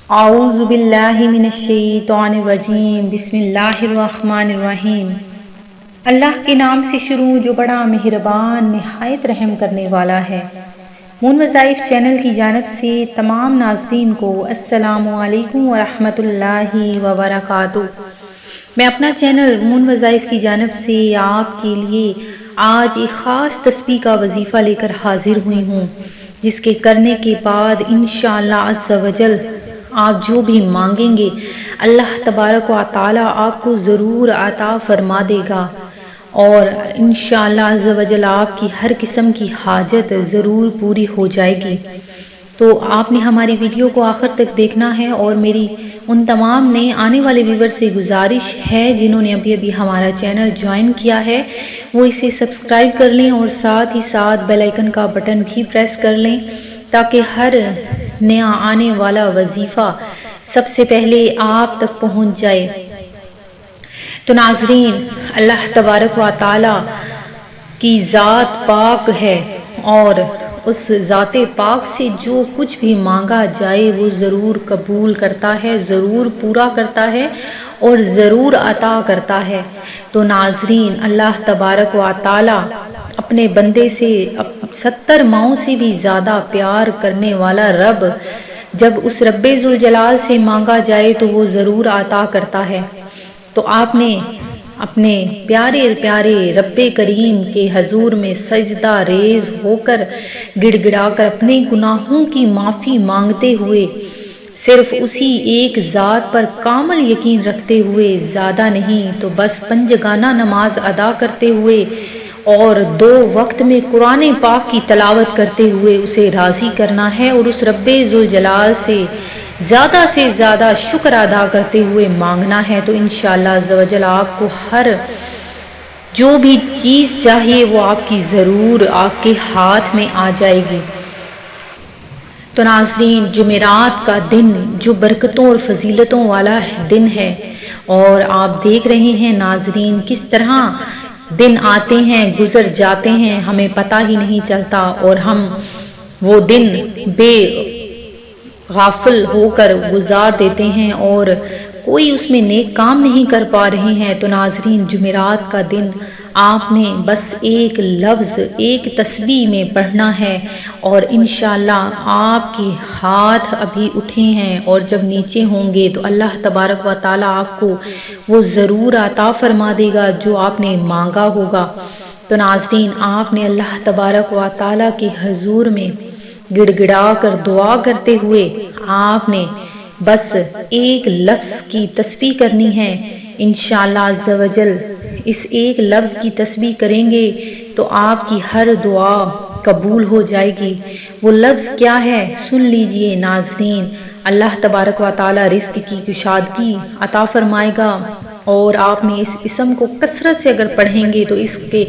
اعوذ باللہ من الشیطان الرجیم، بسم اللہ الرحمن الرحیم۔ اللہ کے نام سے شروع جو بڑا مہربان نہایت رحم کرنے والا ہے۔ مون وظائف چینل کی جانب سے تمام ناظرین کو السلام علیکم ورحمۃ اللہ وبرکاتہ۔ میں اپنا چینل مون وظائف کی جانب سے آپ کے لیے آج ایک خاص تسبیح کا وظیفہ لے کر حاضر ہوئی ہوں، جس کے کرنے کے بعد انشاءاللہ عز و جل آپ جو بھی مانگیں گے اللہ تبارک و تعالی آپ کو ضرور عطا فرما دے گا، اور انشاءاللہ عز و جل آپ کی ہر قسم کی حاجت ضرور پوری ہو جائے گی۔ تو آپ نے ہماری ویڈیو کو آخر تک دیکھنا ہے، اور میری ان تمام نئے آنے والے ویور سے گزارش ہے جنہوں نے ابھی ہمارا چینل جوائن کیا ہے وہ اسے سبسکرائب کر لیں، اور ساتھ ہی ساتھ بیل آئیکن کا بٹن بھی پریس کر لیں تاکہ ہر نیا آنے والا وظیفہ سب سے پہلے آپ تک پہنچ جائے۔ تو ناظرین، اللہ تبارک و تعالی کی ذات پاک ہے، اور اس ذات پاک سے جو کچھ بھی مانگا جائے وہ ضرور قبول کرتا ہے، ضرور پورا کرتا ہے اور ضرور عطا کرتا ہے۔ تو ناظرین، اللہ تبارک و تعالی اپنے بندے سے 70 ماؤں سے بھی زیادہ پیار کرنے والا رب، جب اس رب ذوالجلال سے مانگا جائے تو وہ ضرور عطا کرتا ہے۔ تو آپ نے اپنے پیارے پیارے رب کریم کے حضور میں سجدہ ریز ہو کر گڑ گڑا کر اپنے گناہوں کی معافی مانگتے ہوئے، صرف اسی ایک ذات پر کامل یقین رکھتے ہوئے، زیادہ نہیں تو بس 5 گانا نماز ادا کرتے ہوئے اور 2 وقت میں قرآن پاک کی تلاوت کرتے ہوئے اسے راضی کرنا ہے، اور اس رب ذوالجلال سے زیادہ شکر ادا کرتے ہوئے مانگنا ہے۔ تو انشاءاللہ عز و جل آپ کو ہر جو بھی چیز چاہیے وہ آپ کی ضرور آپ کے ہاتھ میں آ جائے گی۔ تو ناظرین، جمعرات کا دن جو برکتوں اور فضیلتوں والا دن ہے، اور آپ دیکھ رہے ہیں ناظرین کس طرح دن آتے ہیں گزر جاتے ہیں، ہمیں پتہ ہی نہیں چلتا، اور ہم وہ دن بے غافل ہو کر گزار دیتے ہیں اور کوئی اس میں نیک کام نہیں کر پا رہے ہیں۔ تو ناظرین، جمعرات کا دن آپ نے بس ایک لفظ ایک تسبیح میں پڑھنا ہے، اور انشاءاللہ آپ کے ہاتھ ابھی اٹھے ہیں اور جب نیچے ہوں گے تو اللہ تبارک و تعالی آپ کو وہ ضرور عطا فرما دے گا جو آپ نے مانگا ہوگا۔ تو ناظرین، آپ نے اللہ تبارک و تعالی کے حضور میں گڑ گڑا کر دعا کرتے ہوئے آپ نے بس ایک لفظ کی تسبیح کرنی ہے۔ انشاءاللہ عز و جل اس ایک لفظ کی تسبیح کریں گے تو آپ کی ہر دعا قبول ہو جائے گی۔ وہ لفظ کیا ہے سن لیجئے ناظرین۔ اللہ تبارک و تعالی رزق کی کشادگی عطا فرمائے گا، اور آپ نے اس اسم کو کثرت سے اگر پڑھیں گے تو اس کے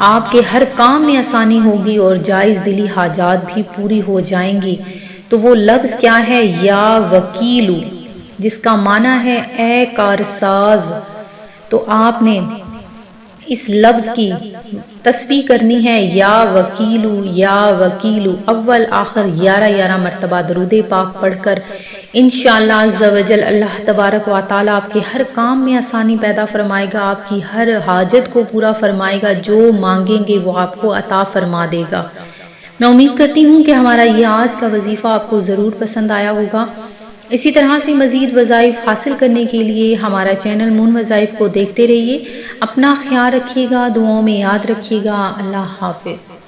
آپ کے ہر کام میں آسانی ہوگی اور جائز دلی حاجات بھی پوری ہو جائیں گی۔ تو وہ لفظ کیا ہے؟ یا وکیلو، جس کا معنی ہے اے کارساز۔ تو آپ نے اس لفظ کی تسبیح کرنی ہے، یا وکیلو یا وکیلو، اول آخر 11 مرتبہ درود پاک پڑھ کر انشاءاللہ عز و جل اللہ تبارک و تعالی آپ کے ہر کام میں آسانی پیدا فرمائے گا، آپ کی ہر حاجت کو پورا فرمائے گا، جو مانگیں گے وہ آپ کو عطا فرما دے گا۔ میں امید کرتی ہوں کہ ہمارا یہ آج کا وظیفہ آپ کو ضرور پسند آیا ہوگا۔ اسی طرح سے مزید وظائف حاصل کرنے کے لیے ہمارا چینل مون وظائف کو دیکھتے رہیے۔ اپنا خیال رکھیے گا، دعاؤں میں یاد رکھیے گا۔ اللہ حافظ۔